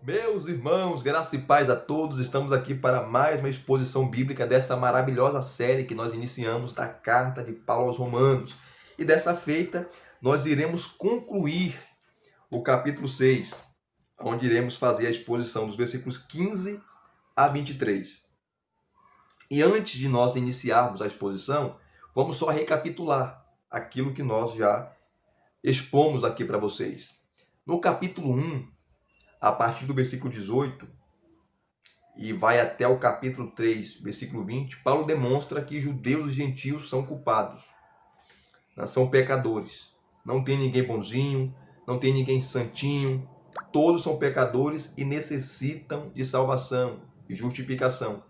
Meus irmãos, graça e paz a todos, estamos aqui para mais uma exposição bíblica dessa maravilhosa série que nós iniciamos da carta de Paulo aos Romanos. E dessa feita, nós iremos concluir o capítulo 6, onde iremos fazer a exposição dos versículos 15 a 23. E antes de nós iniciarmos a exposição, vamos só recapitular aquilo que nós já expomos aqui para vocês. No capítulo 1, a partir do versículo 18 e vai até o capítulo 3, versículo 20, Paulo demonstra que judeus e gentios são culpados, são pecadores. Não tem ninguém bonzinho, não tem ninguém santinho, todos são pecadores e necessitam de salvação, de justificação.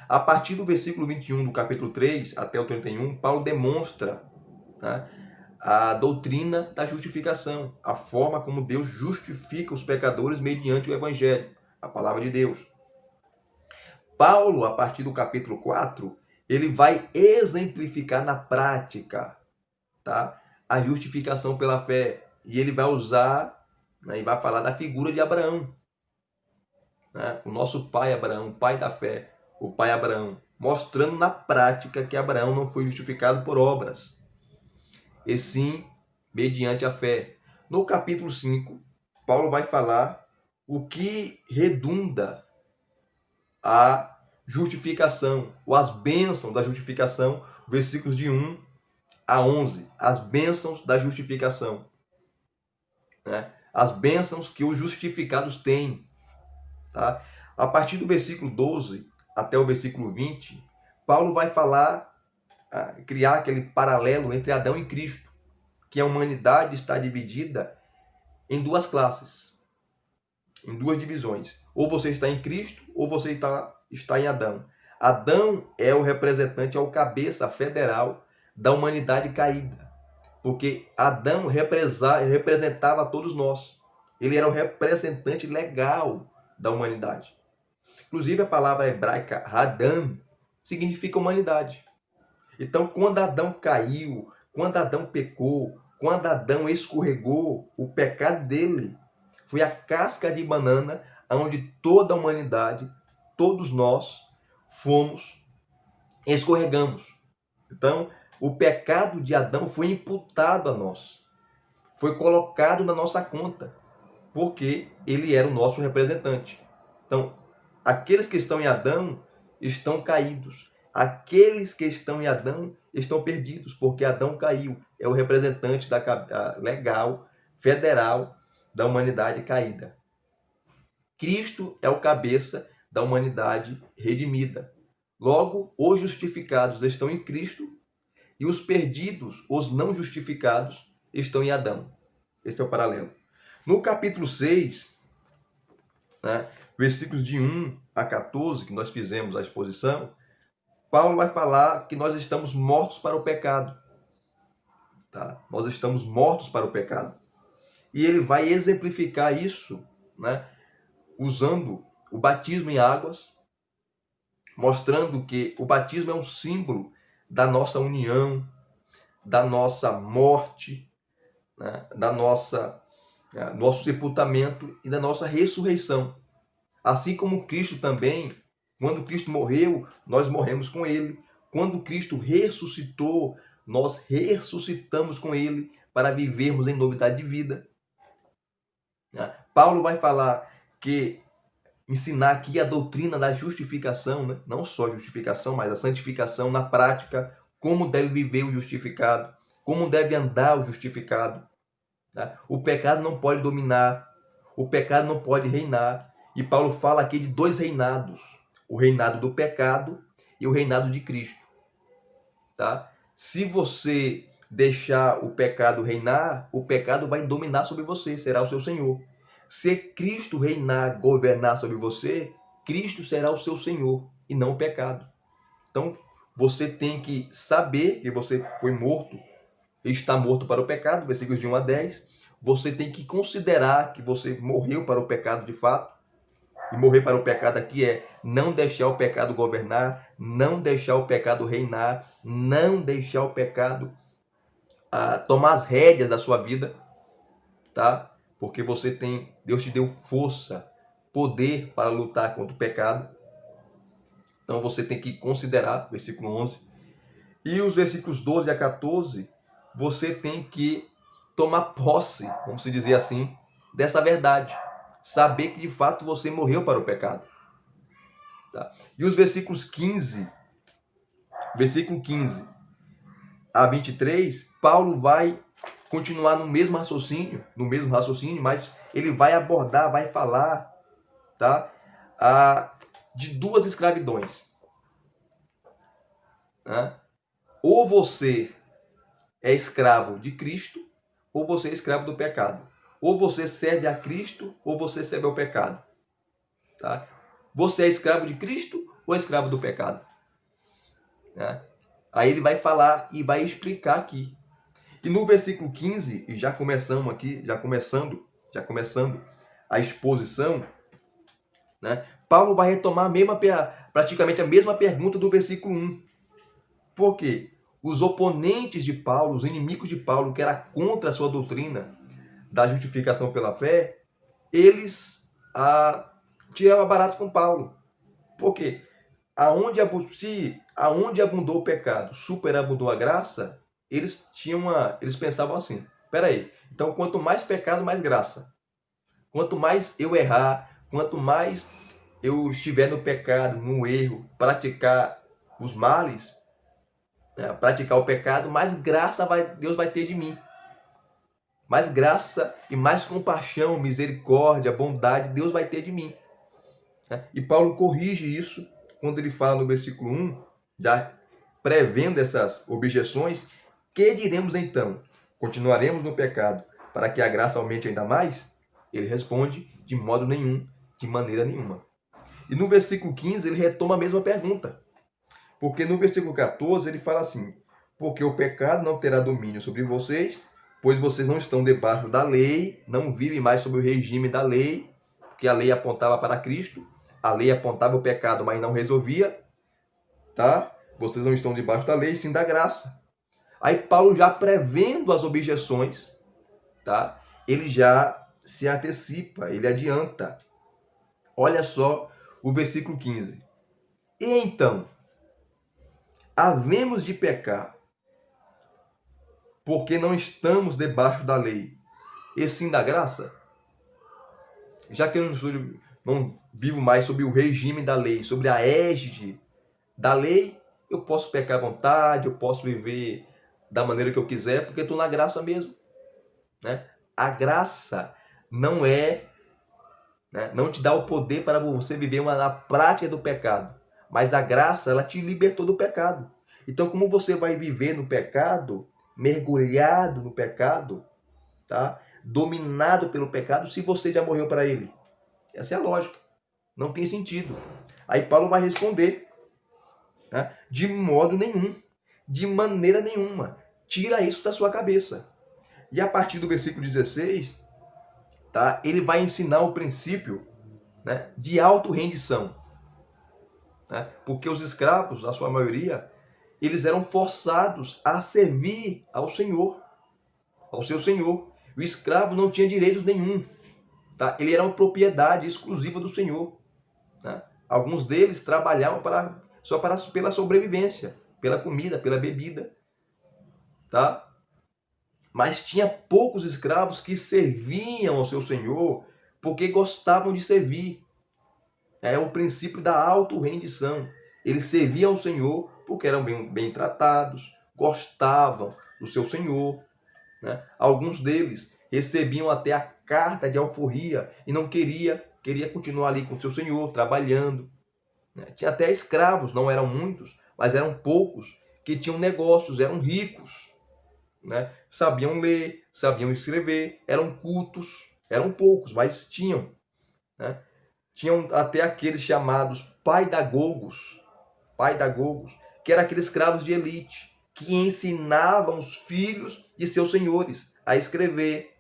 A partir do versículo 21 do capítulo 3 até o 31, Paulo demonstra, tá, a doutrina da justificação, a forma como Deus justifica os pecadores mediante o Evangelho, a palavra de Deus. Paulo, a partir do capítulo 4, ele vai exemplificar na prática, tá, a justificação pela fé. E ele vai usar, e vai falar da figura de Abraão, né, o nosso pai Abraão, o pai da fé, o pai Abraão, mostrando na prática que Abraão não foi justificado por obras, e sim mediante a fé. No capítulo 5, Paulo vai falar o que redunda a justificação, ou as bênçãos da justificação, versículos de 1 a 11, as bênçãos da justificação, né? As bênçãos que os justificados têm. Tá? A partir do versículo 12 até o versículo 20, Paulo vai falar, criar aquele paralelo entre Adão e Cristo, que a humanidade está dividida em duas classes, em duas divisões. Ou você está em Cristo, ou você está em Adão. Adão é o representante, é o cabeça federal da humanidade caída, porque Adão representava todos nós. Ele era o representante legal da humanidade. Inclusive a palavra hebraica Adam significa humanidade. Então, quando Adão caiu, quando Adão pecou, quando Adão escorregou, o pecado dele foi a casca de banana onde toda a humanidade, todos nós, escorregamos. Então, o pecado de Adão foi imputado a nós, foi colocado na nossa conta, porque ele era o nosso representante. Então, aqueles que estão em Adão estão caídos. Aqueles que estão em Adão estão perdidos, porque Adão caiu. É o representante legal, federal, da humanidade caída. Cristo é o cabeça da humanidade redimida. Logo, os justificados estão em Cristo e os perdidos, os não justificados, estão em Adão. Esse é o paralelo. No capítulo 6, né, versículos de 1 a 14, que nós fizemos a exposição, Paulo vai falar que nós estamos mortos para o pecado. Tá? Nós estamos mortos para o pecado. E ele vai exemplificar isso, né, usando o batismo em águas, mostrando que o batismo é um símbolo da nossa união, da nossa morte, né, nosso sepultamento e da nossa ressurreição. Assim como Cristo também, quando Cristo morreu, nós morremos com ele. Quando Cristo ressuscitou, nós ressuscitamos com ele para vivermos em novidade de vida. Paulo vai falar que ensinar aqui a doutrina da justificação, né? Não só a justificação, mas a santificação na prática, como deve viver o justificado, como deve andar o justificado. Tá? O pecado não pode dominar, o pecado não pode reinar. E Paulo fala aqui de dois reinados, o reinado do pecado e o reinado de Cristo. Tá? Se você deixar o pecado reinar, o pecado vai dominar sobre você, será o seu senhor. Se Cristo reinar, governar sobre você, Cristo será o seu senhor e não o pecado. Então, você tem que saber que você foi morto, está morto para o pecado, versículos de 1 a 10. Você tem que considerar que você morreu para o pecado de fato. E morrer para o pecado aqui é não deixar o pecado governar, não deixar o pecado reinar, não deixar o pecado tomar as rédeas da sua vida, tá? Porque Deus te deu força poder para lutar contra o pecado. Então você tem que considerar, versículo 11. E os versículos 12 a 14, você tem que tomar posse, vamos dizer assim, dessa verdade. Saber que de fato você morreu para o pecado. Tá? E os versículo 15 a 23, Paulo vai continuar no mesmo raciocínio, mas ele vai abordar, vai falar, tá? De duas escravidões. Né? Ou você é escravo de Cristo, ou você é escravo do pecado. Ou você serve a Cristo, ou você serve ao pecado. Tá? Você é escravo de Cristo ou é escravo do pecado? Né? Aí ele vai falar e vai explicar aqui. E no versículo 15, e já começando a exposição, né? Paulo vai retomar praticamente a mesma pergunta do versículo 1. Por quê? Os oponentes de Paulo, os inimigos de Paulo, que era contra a sua doutrina da justificação pela fé, eles tiravam barato com Paulo. Por quê? Aonde abundou o pecado, superabundou a graça, eles pensavam assim: peraí, então quanto mais pecado, mais graça. Quanto mais eu errar, quanto mais eu estiver no pecado, no erro, praticar os males, né, praticar o pecado, mais graça Deus vai ter de mim. Mais graça e mais compaixão, misericórdia, bondade Deus vai ter de mim. E Paulo corrige isso quando ele fala no versículo 1, já prevendo essas objeções. Que diremos então? Continuaremos no pecado para que a graça aumente ainda mais? Ele responde: de modo nenhum, de maneira nenhuma. E no versículo 15 ele retoma a mesma pergunta. Porque no versículo 14 ele fala assim: porque o pecado não terá domínio sobre vocês, pois vocês não estão debaixo da lei, não vivem mais sob o regime da lei, porque a lei apontava para Cristo, a lei apontava o pecado, mas não resolvia, tá? Vocês não estão debaixo da lei, sim da graça. Aí Paulo, já prevendo as objeções, tá? Ele já se antecipa, ele adianta. Olha só o versículo 15. E então, havemos de pecar, porque não estamos debaixo da lei, e sim da graça? Já que eu não vivo mais sob o regime da lei, sobre a égide da lei, eu posso pecar à vontade, eu posso viver da maneira que eu quiser, porque estou na graça mesmo. Né? A graça não não te dá o poder para você viver na prática do pecado, mas a graça, ela te libertou do pecado. Então, como você vai viver no pecado, mergulhado no pecado, tá? Dominado pelo pecado, se você já morreu para ele? Essa é a lógica. Não tem sentido. Aí Paulo vai responder: né? De modo nenhum, de maneira nenhuma. Tira isso da sua cabeça. E a partir do versículo 16, tá? Ele vai ensinar o princípio, né, de autorrendição. Né? Porque os escravos, a sua maioria, eles eram forçados a servir ao Senhor, ao seu Senhor. O escravo não tinha direitos nenhum. Tá? Ele era uma propriedade exclusiva do Senhor. Né? Alguns deles trabalhavam pela sobrevivência, pela comida, pela bebida. Tá? Mas tinha poucos escravos que serviam ao seu Senhor porque gostavam de servir. É o princípio da autorrendição. Eles serviam ao Senhor porque eram bem tratados, gostavam do seu Senhor. Né? Alguns deles recebiam até a carta de alforria e não queria continuar ali com o seu Senhor, trabalhando. Né? Tinha até escravos, não eram muitos, mas eram poucos, que tinham negócios, eram ricos. Né? Sabiam ler, sabiam escrever, eram cultos, eram poucos, mas tinham. Né? Tinham até aqueles chamados paidagogos, que eram aqueles escravos de elite, que ensinavam os filhos de seus senhores a escrever,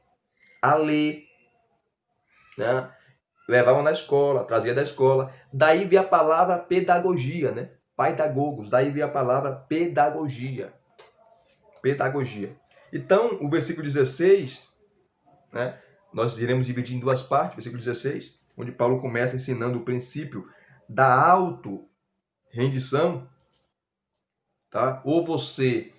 a ler, né? Levavam na escola, trazia da escola. Daí veio a palavra pedagogia, né? Paidagogos, daí veio a palavra pedagogia. Então, o versículo 16, né? Nós iremos dividir em duas partes, versículo 16. onde Paulo começa ensinando o princípio da auto-rendição, tá? Ou você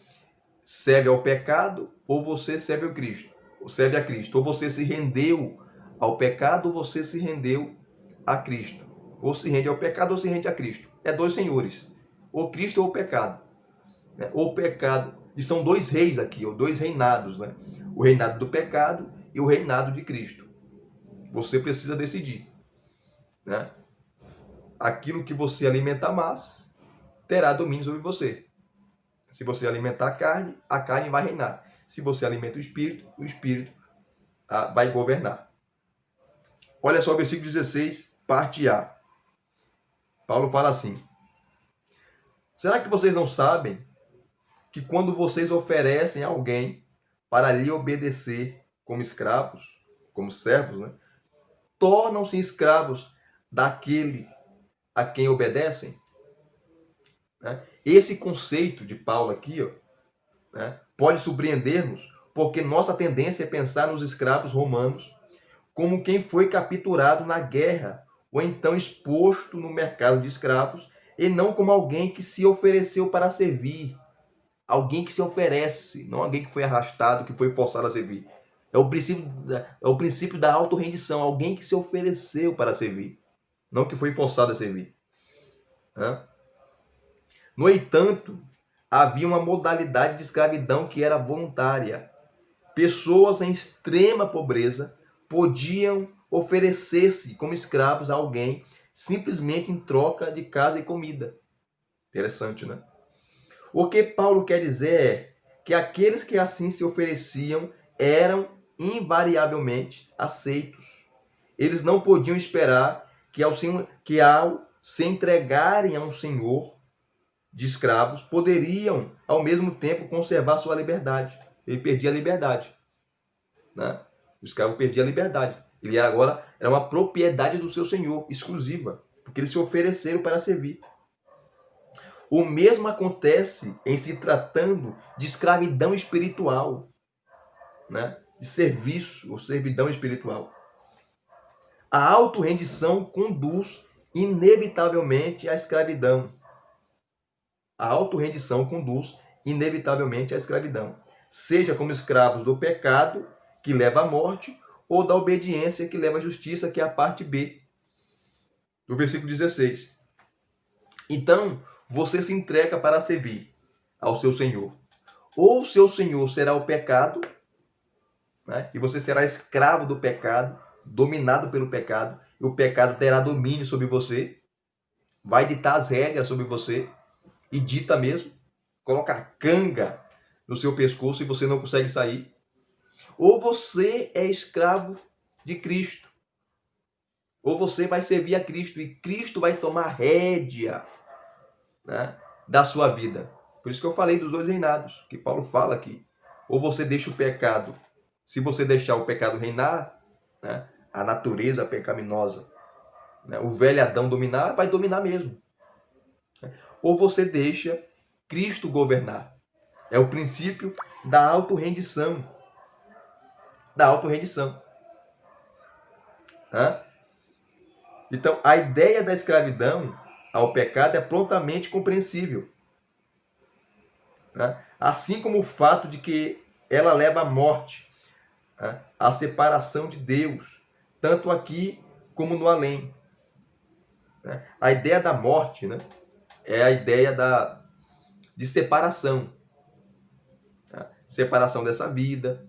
serve ao pecado, ou você serve ao Cristo, ou serve a Cristo. Ou você se rendeu ao pecado, ou você se rendeu a Cristo. Ou se rende ao pecado, ou se rende a Cristo. É dois senhores, ou Cristo ou o pecado, né? Ou pecado. E são dois reis aqui, ou dois reinados, né? O reinado do pecado e o reinado de Cristo. Você precisa decidir, né? Aquilo que você alimentar mais terá domínio sobre você. Se você alimentar a carne vai reinar. Se você alimenta o espírito vai governar. Olha só o versículo 16, parte A. Paulo fala assim: será que vocês não sabem que quando vocês oferecem a alguém para lhe obedecer como escravos, como servos, né, tornam-se escravos daquele a quem obedecem? Né? Esse conceito de Paulo aqui, ó, né, pode surpreender-nos, porque nossa tendência é pensar nos escravos romanos como quem foi capturado na guerra ou então exposto no mercado de escravos, e não como alguém que se ofereceu para servir. Alguém que se oferece, não alguém que foi arrastado, que foi forçado a servir. É o princípio da autorrendição, alguém que se ofereceu para servir, não que foi forçado a servir. No entanto, havia uma modalidade de escravidão que era voluntária. Pessoas em extrema pobreza podiam oferecer-se como escravos a alguém simplesmente em troca de casa e comida. Interessante, né? O que Paulo quer dizer é que aqueles que assim se ofereciam eram invariavelmente aceitos. Eles não podiam esperar que ao se entregarem a um senhor de escravos, poderiam ao mesmo tempo conservar sua liberdade. Ele perdia a liberdade, né? O escravo perdia a liberdade. Ele agora era uma propriedade do seu senhor, exclusiva, porque eles se ofereceram para servir. O mesmo acontece em se tratando de escravidão espiritual, né? De serviço ou servidão espiritual. A autorrendição conduz inevitavelmente à escravidão. A autorrendição conduz inevitavelmente à escravidão, seja como escravos do pecado, que leva à morte, ou da obediência, que leva à justiça, que é a parte B do versículo 16. Então, você se entrega para servir ao seu Senhor. Ou o seu Senhor será o pecado, né? E você será escravo do pecado, dominado pelo pecado, e o pecado terá domínio sobre você, vai ditar as regras sobre você, e dita mesmo, coloca canga no seu pescoço e você não consegue sair. Ou você é escravo de Cristo, ou você vai servir a Cristo, e Cristo vai tomar rédea, né, da sua vida. Por isso que eu falei dos dois reinados, que Paulo fala aqui. Ou você deixa o pecado, se você deixar o pecado reinar, né, a natureza pecaminosa, né, o velho Adão dominar, vai dominar mesmo. Ou você deixa Cristo governar. É o princípio da autorrendição. Da autorrendição. Então, a ideia da escravidão ao pecado é prontamente compreensível. Assim como o fato de que ela leva à morte, à separação de Deus, tanto aqui como no além. A ideia da morte, né, é a ideia de separação. Separação dessa vida,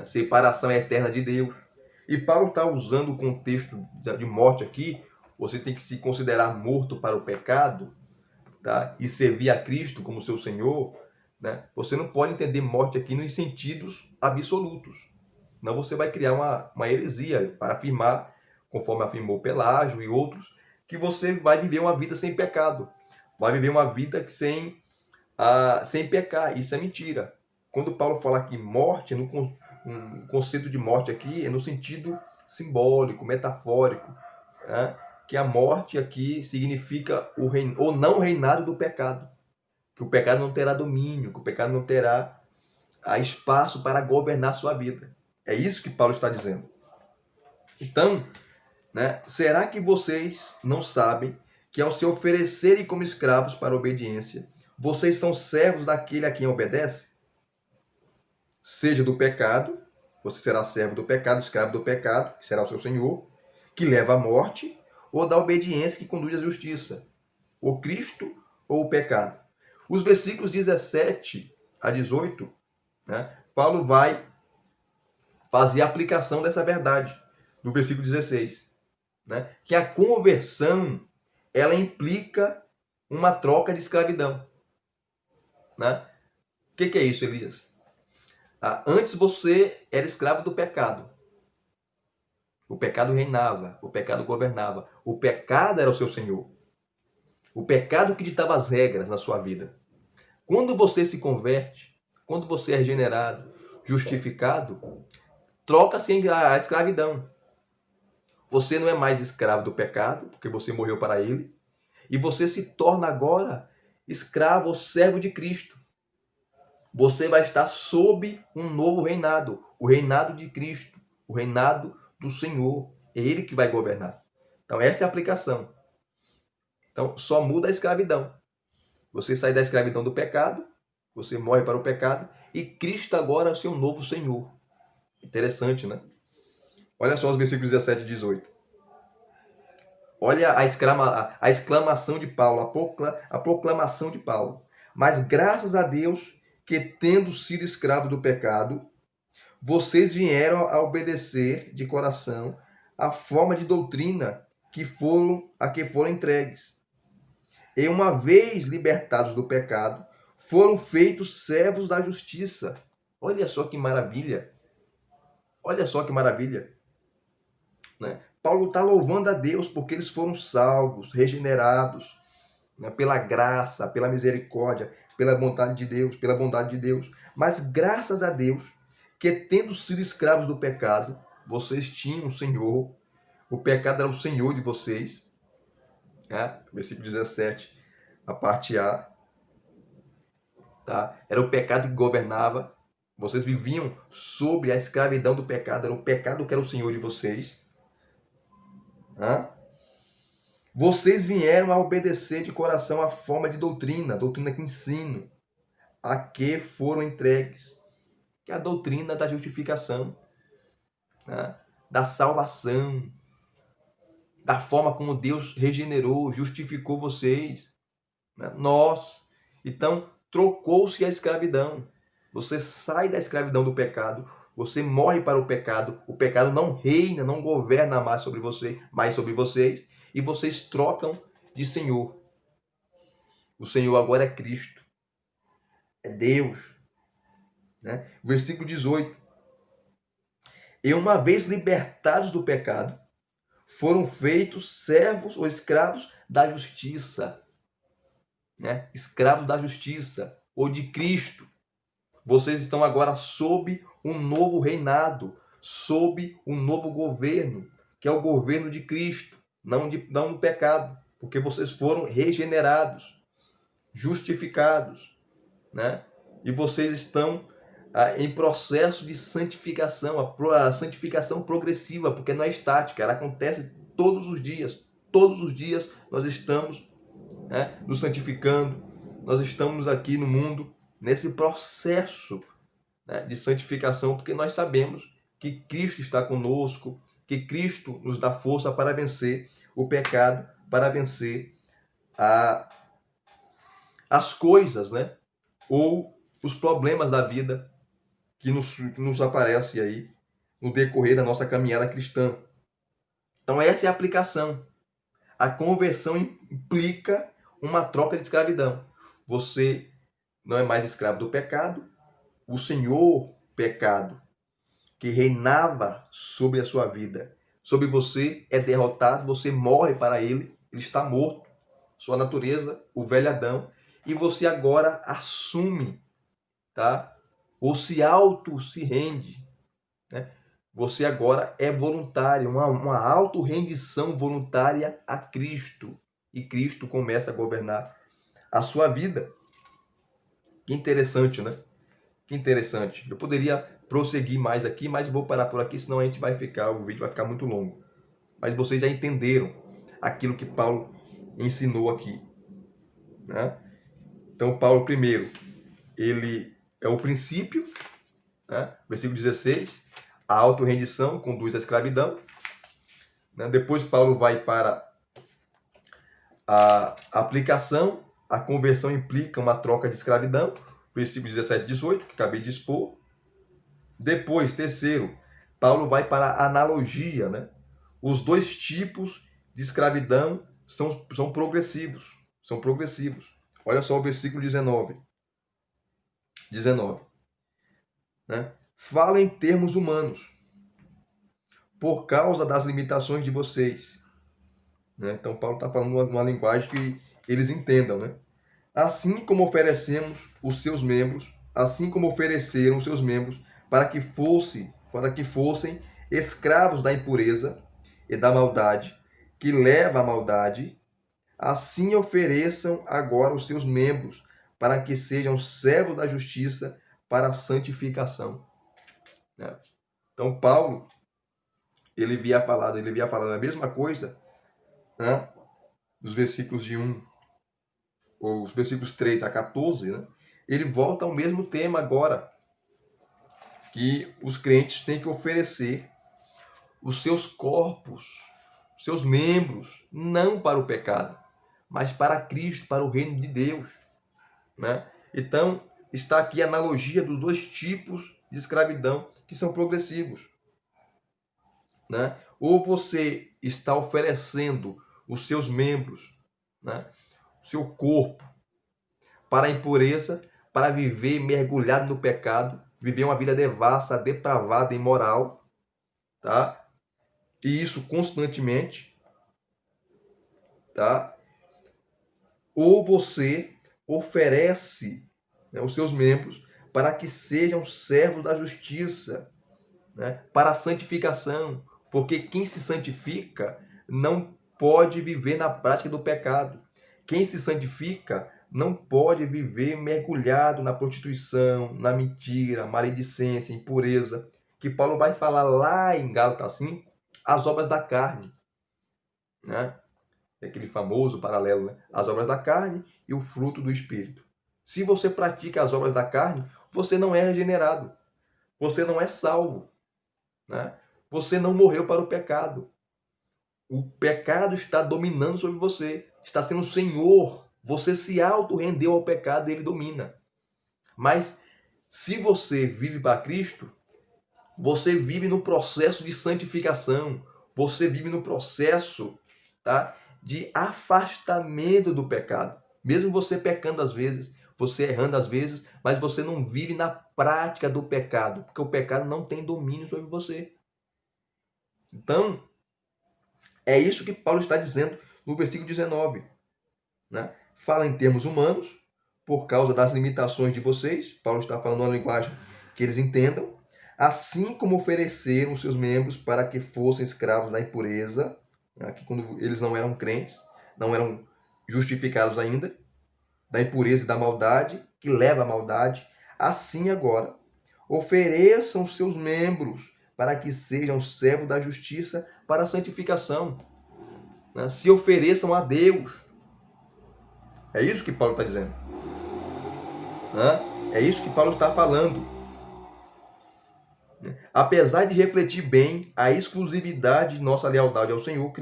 separação eterna de Deus. E Paulo está usando o contexto de morte aqui. Você tem que se considerar morto para o pecado, tá? E servir a Cristo como seu Senhor, né? Você não pode entender morte aqui nos sentidos absolutos. Senão você vai criar uma heresia para afirmar, conforme afirmou Pelágio e outros, que você vai viver uma vida sem pecado. Vai viver uma vida sem pecar. Isso é mentira. Quando Paulo fala aqui morte, um conceito de morte aqui é no sentido simbólico, metafórico, né? Que a morte aqui significa o não reinado do pecado. Que o pecado não terá domínio, que o pecado não terá espaço para governar sua vida. É isso que Paulo está dizendo. Então, né? Será que vocês não sabem que ao se oferecerem como escravos para a obediência, vocês são servos daquele a quem obedece? Seja do pecado, você será servo do pecado, escravo do pecado, que será o seu senhor, que leva à morte, ou da obediência que conduz à justiça, o Cristo ou o pecado. Os versículos 17 a 18, né, Paulo vai fazer a aplicação dessa verdade, no versículo 16, né, que a conversão ela implica uma troca de escravidão. Né? O que é isso, Elias? Antes você era escravo do pecado. O pecado reinava, o pecado governava. O pecado era o seu senhor. O pecado que ditava as regras na sua vida. Quando você se converte, quando você é regenerado, justificado, troca-se a escravidão. Você não é mais escravo do pecado, porque você morreu para ele, e você se torna agora escravo ou servo de Cristo. Você vai estar sob um novo reinado, o reinado de Cristo, o reinado do Senhor. É Ele que vai governar. Então essa é a aplicação. Então só muda a escravidão. Você sai da escravidão do pecado, você morre para o pecado, e Cristo agora é o seu novo Senhor. Interessante, né? Olha só os versículos 17 e 18. Olha a exclamação de Paulo, a proclamação de Paulo. Mas graças a Deus que, tendo sido escravo do pecado, vocês vieram a obedecer de coração a forma de doutrina a que foram entregues. E uma vez libertados do pecado, foram feitos servos da justiça. Olha só que maravilha. Olha só que maravilha. Né? Paulo está louvando a Deus porque eles foram salvos, regenerados, né? Pela graça, pela misericórdia, pela bondade de Deus, pela bondade de Deus. Mas graças a Deus que, tendo sido escravos do pecado, vocês tinham o Senhor, o pecado era o Senhor de vocês. Né? Versículo 17, a parte A. Tá? Era o pecado que governava. Vocês viviam sob a escravidão do pecado, era o pecado que era o Senhor de vocês. Vocês vieram a obedecer de coração a forma de doutrina que ensino, a que foram entregues, que é a doutrina da justificação, né? Da salvação, da forma como Deus regenerou, justificou vocês, né? Nós. Então, trocou-se a escravidão. Você sai da escravidão do pecado, você morre para o pecado não reina, não governa mais sobre vocês, e vocês trocam de Senhor. O Senhor agora é Cristo, é Deus. Né? Versículo 18. E uma vez libertados do pecado, foram feitos servos ou escravos da justiça. Né? Escravos da justiça, ou de Cristo. Vocês estão agora sob um novo reinado, sob um novo governo, que é o governo de Cristo, não do pecado, porque vocês foram regenerados, justificados, né? E vocês estão em processo de santificação, a santificação progressiva, porque não é estática, ela acontece todos os dias. Todos os dias nós estamos, né, nos santificando, nós estamos aqui no mundo nesse processo, né, de santificação, porque nós sabemos que Cristo está conosco, que Cristo nos dá força para vencer o pecado, para vencer as coisas, né, ou os problemas da vida que nos aparecem aí no decorrer da nossa caminhada cristã. Então essa é a aplicação. A conversão implica uma troca de escravidão. Você não é mais escravo do pecado, o Senhor pecado, que reinava sobre a sua vida, sobre você, é derrotado, você morre para ele está morto, sua natureza, o velho Adão, e você agora assume, tá? Ou se rende, né? Você agora é voluntário, uma auto-rendição voluntária a Cristo, e Cristo começa a governar a sua vida. Que interessante, né? Que interessante. Eu poderia prosseguir mais aqui, mas vou parar por aqui, senão o vídeo vai ficar muito longo. mas vocês já entenderam aquilo que Paulo ensinou aqui, né? Então, Paulo, primeiro, ele é o princípio, né? Versículo 16, a autorrendição conduz à escravidão, né? Depois, Paulo vai para a aplicação, a conversão implica uma troca de escravidão, versículo 17 e 18, que acabei de expor. Depois, terceiro, Paulo vai para a analogia, né? Os dois tipos de escravidão são progressivos. São progressivos. Olha só o versículo 19. Né? Fala em termos humanos, por causa das limitações de vocês. Né? Então, Paulo está falando uma linguagem que eles entendam. Né? Assim como oferecemos os seus membros, assim como ofereceram os seus membros para que fossem escravos da impureza e da maldade, que leva à maldade, assim ofereçam agora os seus membros para que sejam servos da justiça para a santificação. Então, Paulo, ele havia falado a mesma coisa, né? Dos versículos de 1, ou os versículos 3 a 14, né? Ele volta ao mesmo tema agora, que os crentes têm que oferecer os seus corpos, seus membros, não para o pecado, mas para Cristo, para o reino de Deus, né? Então, está aqui a analogia dos dois tipos de escravidão que são progressivos, né? Ou você está oferecendo os seus membros, né? O seu corpo para a impureza, para viver mergulhado no pecado, viver uma vida devassa, depravada, imoral, tá? E isso constantemente, tá? Ou você oferece, né, os seus membros para que sejam servos da justiça, né, para a santificação, porque quem se santifica não pode viver na prática do pecado. Quem se santifica não pode viver mergulhado na prostituição, na mentira, maledicência, impureza, que Paulo vai falar lá em Gálatas 5, as obras da carne, né? Aquele famoso paralelo, né? As obras da carne e o fruto do Espírito. Se você pratica as obras da carne, você não é regenerado, você não é salvo, né? Você não morreu para o pecado. O pecado está dominando sobre você, está sendo o Senhor. Você se auto-rendeu ao pecado e ele domina. Mas se você vive para Cristo, você vive no processo de santificação, você vive no processo, tá, de afastamento do pecado. Mesmo você pecando às vezes, você errando às vezes, mas você não vive na prática do pecado, porque o pecado não tem domínio sobre você. Então, é isso que Paulo está dizendo no versículo 19. Né? Fala em termos humanos, por causa das limitações de vocês. Paulo está falando uma linguagem que eles entendam. Assim como ofereceram seus membros para que fossem escravos da impureza, aqui quando eles não eram crentes, não eram justificados ainda, da impureza e da maldade, que leva à maldade, assim agora ofereçam seus membros para que sejam servos da justiça para a santificação. Né? Se ofereçam a Deus. É isso que Paulo está dizendo. Né? É isso que Paulo está falando. Apesar de refletir bem a exclusividade de nossa lealdade ao Senhor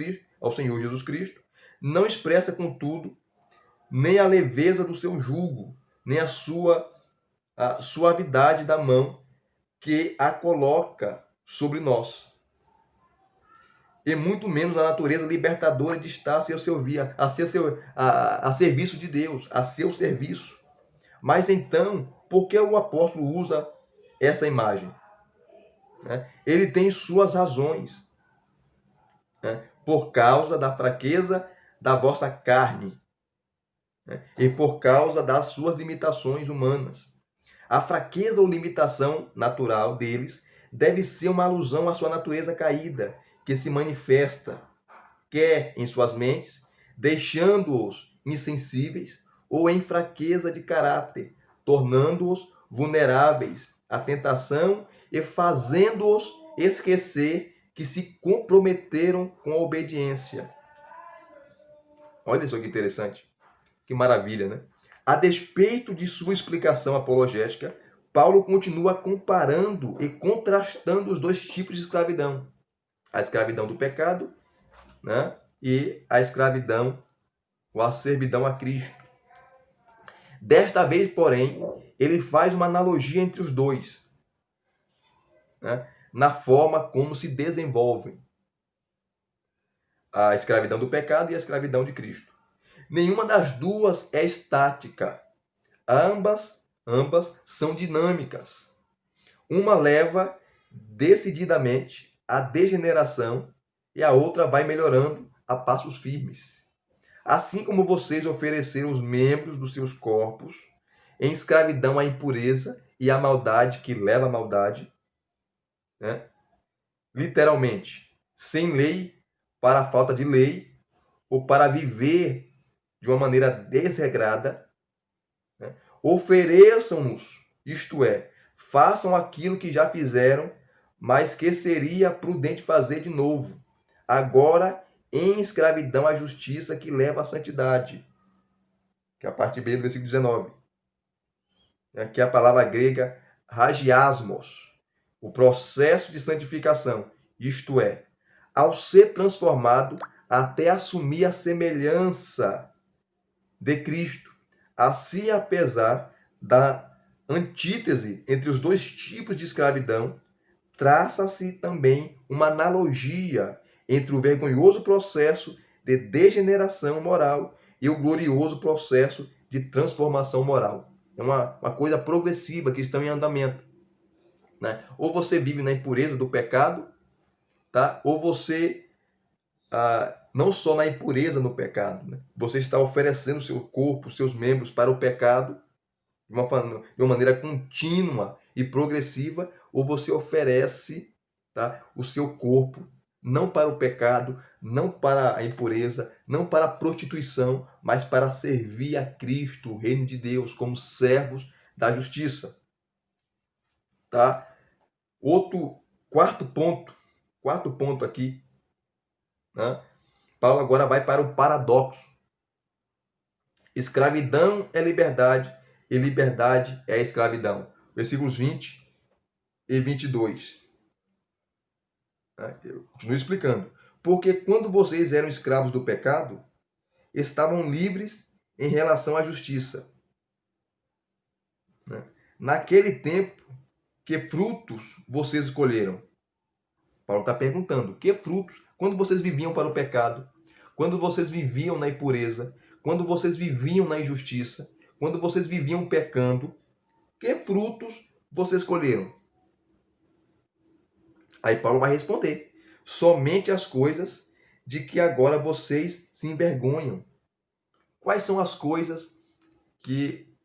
Jesus Cristo, não expressa, contudo, nem a leveza do seu jugo, nem a suavidade da mão que a coloca sobre nós. E muito menos a natureza libertadora de estar a serviço de Deus, a seu serviço. Mas então, por que o apóstolo usa essa imagem? Ele tem suas razões, por causa da fraqueza da vossa carne, e por causa das suas limitações humanas. A fraqueza ou limitação natural deles deve ser uma alusão à sua natureza caída, que se manifesta, quer em suas mentes, deixando-os insensíveis, ou em fraqueza de caráter, tornando-os vulneráveis à tentação e fazendo-os esquecer que se comprometeram com a obediência. Olha só que interessante. Que maravilha, né? A despeito de sua explicação apologética, Paulo continua comparando e contrastando os dois tipos de escravidão. A escravidão do pecado, né? E a escravidão, ou a servidão a Cristo. Desta vez, porém, ele faz uma analogia entre os dois, né? Na forma como se desenvolvem a escravidão do pecado e a escravidão de Cristo. Nenhuma das duas é estática. Ambas são dinâmicas. Uma leva decididamente à degeneração e a outra vai melhorando a passos firmes. Assim como vocês ofereceram os membros dos seus corpos em escravidão à impureza e à maldade que leva à maldade, né? Literalmente, sem lei para a falta de lei, ou para viver de uma maneira desregrada, né? Ofereçam-nos, isto é, façam aquilo que já fizeram, mas que seria prudente fazer de novo, agora em escravidão à justiça que leva à santidade. Que é a parte B do versículo 19. Que é a palavra grega hagiasmos, o processo de santificação, isto é, ao ser transformado até assumir a semelhança de Cristo. Assim, apesar da antítese entre os dois tipos de escravidão, traça-se também uma analogia entre o vergonhoso processo de degeneração moral e o glorioso processo de transformação moral. É uma coisa progressiva que está em andamento, né? Ou você vive na impureza do pecado, tá? Ou você não só na impureza no pecado, né? Você está oferecendo o seu corpo, seus membros para o pecado de uma maneira contínua e progressiva, ou você oferece, tá, o seu corpo não para o pecado, não para a impureza, não para a prostituição, mas para servir a Cristo, o reino de Deus, como servos da justiça. Tá? Quarto ponto aqui, né? Paulo agora vai para o paradoxo. Escravidão é liberdade e liberdade é escravidão. Versículos 20 e 22. Eu continuo explicando. Porque quando vocês eram escravos do pecado, estavam livres em relação à justiça. Naquele tempo, que frutos vocês escolheram? Paulo está perguntando, que frutos? Quando vocês viviam para o pecado, quando vocês viviam na impureza, quando vocês viviam na injustiça, quando vocês viviam pecando, que frutos vocês escolheram? Aí Paulo vai responder, somente as coisas de que agora vocês se envergonham. Quais são as coisas que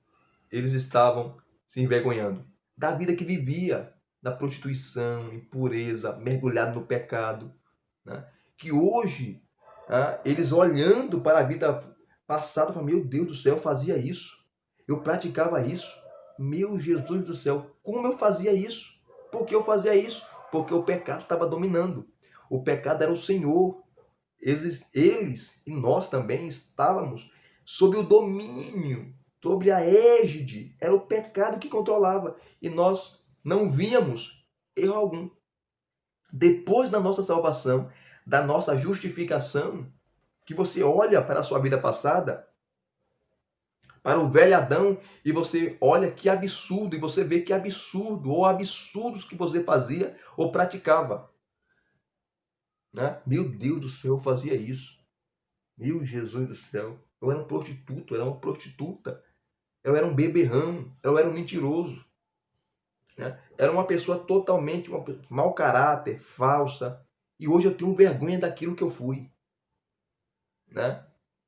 eles estavam se envergonhando? Da vida que vivia, da prostituição, impureza, mergulhado no pecado, né? Que hoje, eles olhando para a vida passada, falam, meu Deus do céu, eu fazia isso, eu praticava isso, meu Jesus do céu, como eu fazia isso? Por que eu fazia isso? Porque o pecado estava dominando, o pecado era o Senhor, eles e nós também estávamos sob o domínio, sobre a égide, era o pecado que controlava, e nós não víamos erro algum. Depois da nossa salvação, da nossa justificação, que você olha para a sua vida passada, para o velho Adão, e você olha que absurdo, e você vê que absurdo, ou absurdos que você fazia ou praticava. Né? Meu Deus do céu, eu fazia isso. Meu Jesus do céu, eu era um prostituto, eu era uma prostituta, eu era um beberrão, eu era um mentiroso. Né? Era uma pessoa totalmente mau caráter, falsa, e hoje eu tenho vergonha daquilo que eu fui. Né?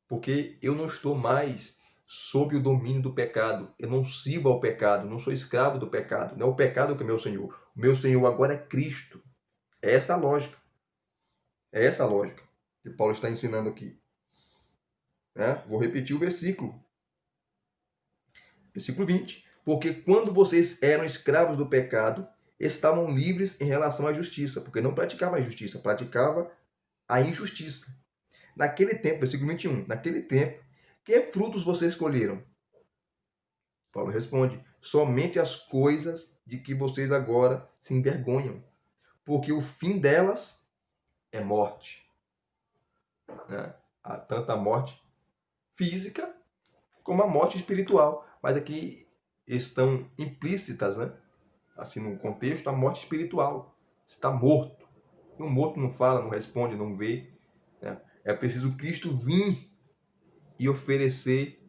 Porque eu não estou mais sob o domínio do pecado. Eu não sirvo ao pecado, não sou escravo do pecado. Não é o pecado que é meu Senhor. O meu Senhor agora é Cristo. É essa a lógica. É essa a lógica que Paulo está ensinando aqui. Vou repetir o versículo. Versículo 20. Porque quando vocês eram escravos do pecado, estavam livres em relação à justiça, porque não praticava a justiça, praticava a injustiça. Naquele tempo, versículo 21, naquele tempo, que frutos vocês escolheram? Paulo responde, somente as coisas de que vocês agora se envergonham, porque o fim delas é morte. Né? Há tanto a morte física como a morte espiritual. Mas aqui estão implícitas, né? Assim, no contexto, a morte espiritual. Você está morto. E o morto não fala, não responde, não vê. Né? É preciso Cristo vir e oferecer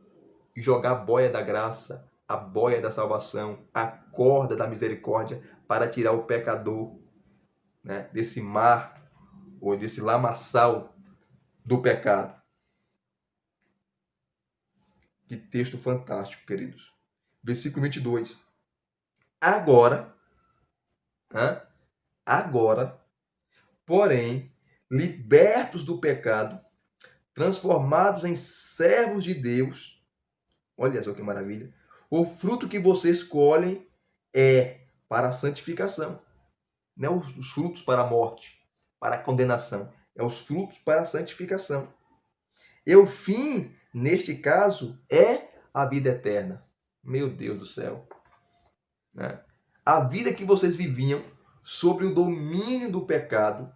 e jogar a boia da graça, a boia da salvação, a corda da misericórdia para tirar o pecador, né, desse mar ou desse lamaçal do pecado. Que texto fantástico, queridos. Versículo 22. Agora, agora, porém, libertos do pecado, transformados em servos de Deus, olha só que maravilha, o fruto que vocês colhem é para a santificação. Não é os frutos para a morte, para a condenação. É os frutos para a santificação. E o fim, neste caso, é a vida eterna. Meu Deus do céu. Né? A vida que vocês viviam sobre o domínio do pecado,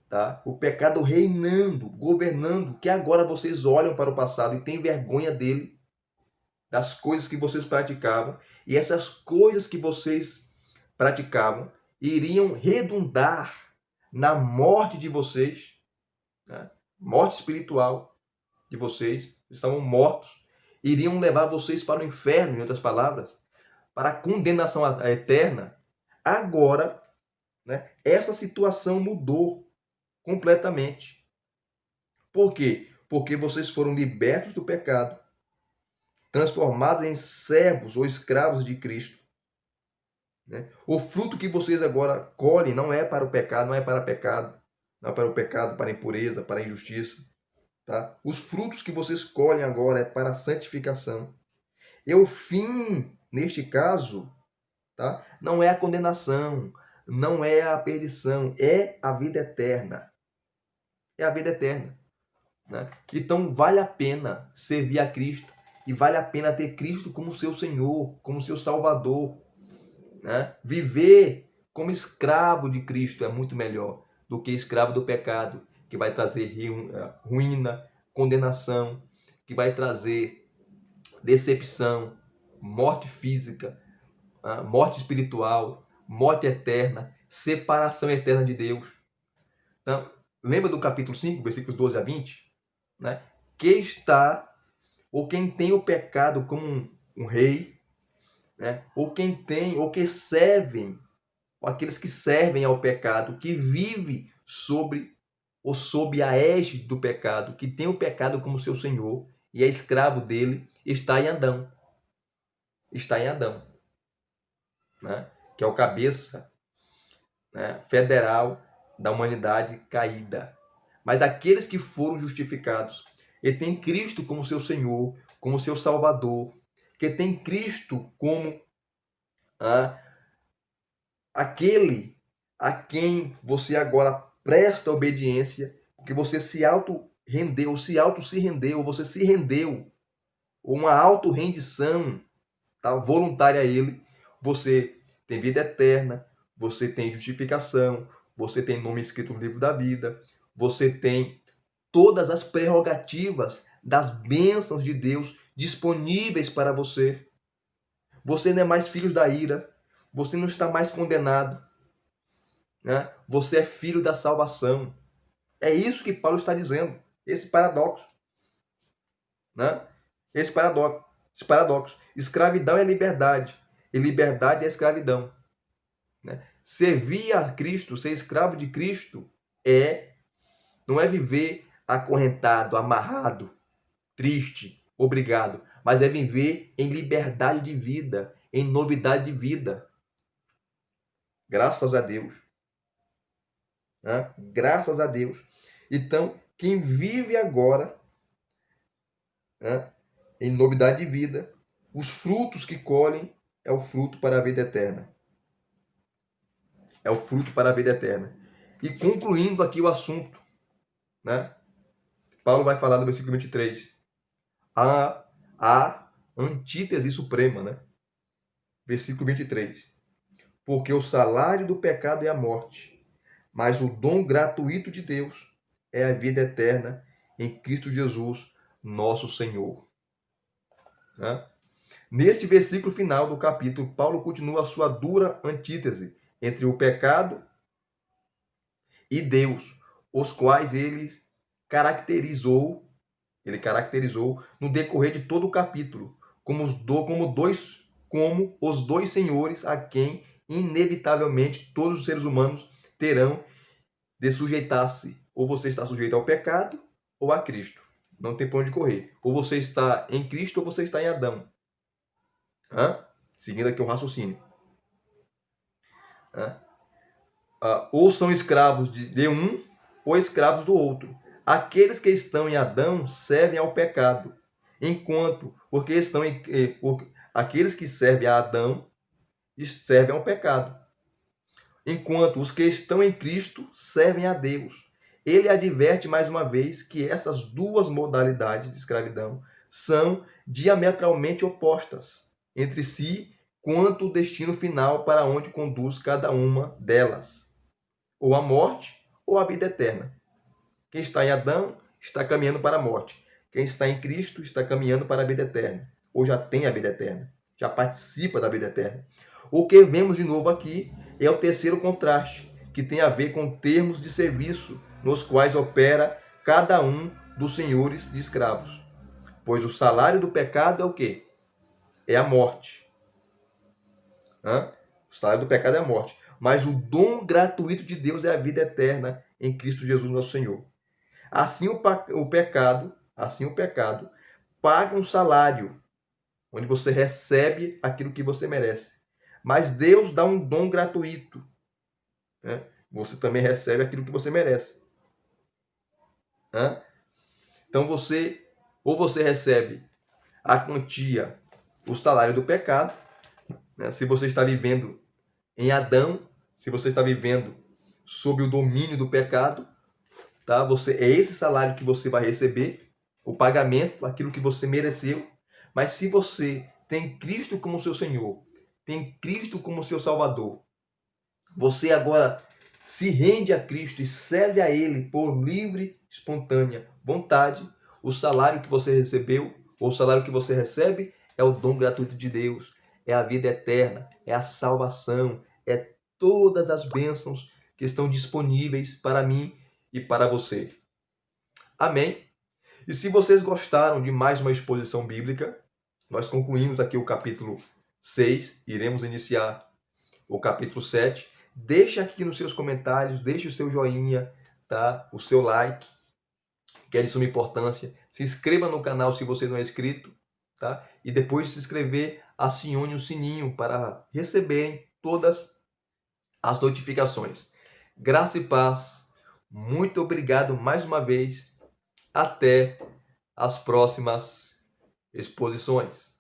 tá? O pecado reinando, governando, que agora vocês olham para o passado e têm vergonha dele, das coisas que vocês praticavam, e essas coisas que vocês praticavam iriam redundar na morte de vocês, né? Morte espiritual de vocês, estavam mortos, iriam levar vocês para o inferno, em outras palavras, para a condenação eterna. Agora, né, essa situação mudou completamente. Por quê? Porque vocês foram libertos do pecado, transformados em servos ou escravos de Cristo. Né? O fruto que vocês agora colhem não é para o pecado, não é para pecado, não é para o pecado, para a impureza, para a injustiça. Tá? Os frutos que vocês colhem agora é para a santificação. E o fim, neste caso, tá? Não é a condenação, não é a perdição, é a vida eterna. É a vida eterna. Né? Então vale a pena servir a Cristo e vale a pena ter Cristo como seu Senhor, como seu Salvador. Né? Viver como escravo de Cristo é muito melhor do que escravo do pecado, que vai trazer ruína, condenação, que vai trazer decepção, morte física, morte espiritual, morte eterna, separação eterna de Deus. Então, lembra do capítulo 5, versículos 12 a 20? Né? Que está, ou quem tem o pecado como um rei, né? Ou quem tem, ou que servem, ou aqueles que servem ao pecado, que vive sobre ou sob a égide do pecado, que tem o pecado como seu senhor e é escravo dele, está em Adão. Está em Adão, né? Que é o cabeça, né, federal da humanidade caída. Mas aqueles que foram justificados e têm Cristo como seu Senhor, como seu Salvador, que tem Cristo como aquele a quem você agora presta obediência, porque você se auto-rendeu, se rendeu, você se rendeu, uma auto-rendição, tá, voluntária a Ele, você tem vida eterna, você tem justificação, você tem nome escrito no livro da vida, você tem todas as prerrogativas das bênçãos de Deus disponíveis para você. Você não é mais filho da ira, você não está mais condenado, né? Você é filho da salvação. É isso que Paulo está dizendo, esse paradoxo, né? Esse paradoxo. Escravidão é liberdade e liberdade é escravidão. Né? Servir a Cristo, ser escravo de Cristo, não é viver acorrentado, amarrado, triste, obrigado, mas é viver em liberdade de vida, em novidade de vida. Graças a Deus. Né? Graças a Deus. Então, quem vive agora, né, em novidade de vida, os frutos que colhem é o fruto para a vida eterna. é o fruto para a vida eterna. E concluindo aqui o assunto, né? Paulo vai falar no versículo 23. A antítese suprema, né? Versículo 23. Porque o salário do pecado é a morte, mas o dom gratuito de Deus é a vida eterna em Cristo Jesus, nosso Senhor. Né? Neste versículo final do capítulo, Paulo continua a sua dura antítese entre o pecado e Deus, os quais ele caracterizou no decorrer de todo o capítulo como os dois senhores a quem inevitavelmente todos os seres humanos terão de sujeitar-se. Ou você está sujeito ao pecado ou a Cristo. Não tem para onde correr. Ou você está em Cristo ou você está em Adão. Seguindo aqui o raciocínio. Ou são escravos de um ou escravos do outro. Aqueles que estão em Adão servem ao pecado, aqueles que servem a Adão servem ao pecado, enquanto os que estão em Cristo servem a Deus. Ele adverte mais uma vez que essas duas modalidades de escravidão são diametralmente opostas entre si quanto o destino final para onde conduz cada uma delas, ou a morte ou a vida eterna. Quem está em Adão está caminhando para a morte. Quem está em Cristo está caminhando para a vida eterna, ou já tem a vida eterna, já participa da vida eterna. O que vemos de novo aqui é o terceiro contraste, que tem a ver com termos de serviço nos quais opera cada um dos senhores de escravos. Pois o salário do pecado é o quê? É a morte. O salário do pecado é a morte. Mas o dom gratuito de Deus é a vida eterna em Cristo Jesus, nosso Senhor. Assim o pecado paga um salário, onde você recebe aquilo que você merece. Mas Deus dá um dom gratuito. Né? Você também recebe aquilo que você merece. Então você recebe a quantia, o salário do pecado, né? Se você está vivendo em Adão, se você está vivendo sob o domínio do pecado, tá? É esse salário que você vai receber, o pagamento, aquilo que você mereceu. Mas se você tem Cristo como seu Senhor, tem Cristo como seu Salvador, você agora se rende a Cristo e serve a Ele por livre, espontânea vontade, o salário que você recebeu, ou o salário que você recebe, é o dom gratuito de Deus, é a vida eterna, é a salvação, é todas as bênçãos que estão disponíveis para mim e para você. Amém? E se vocês gostaram de mais uma exposição bíblica, nós concluímos aqui o capítulo 6, iremos iniciar o capítulo 7. Deixe aqui nos seus comentários, deixe o seu joinha, tá? O seu like, que é de suma importância. Se inscreva no canal se você não é inscrito, tá? E depois de se inscrever, acione o sininho para receberem todas as notificações. Graça e paz. Muito obrigado mais uma vez. Até as próximas exposições.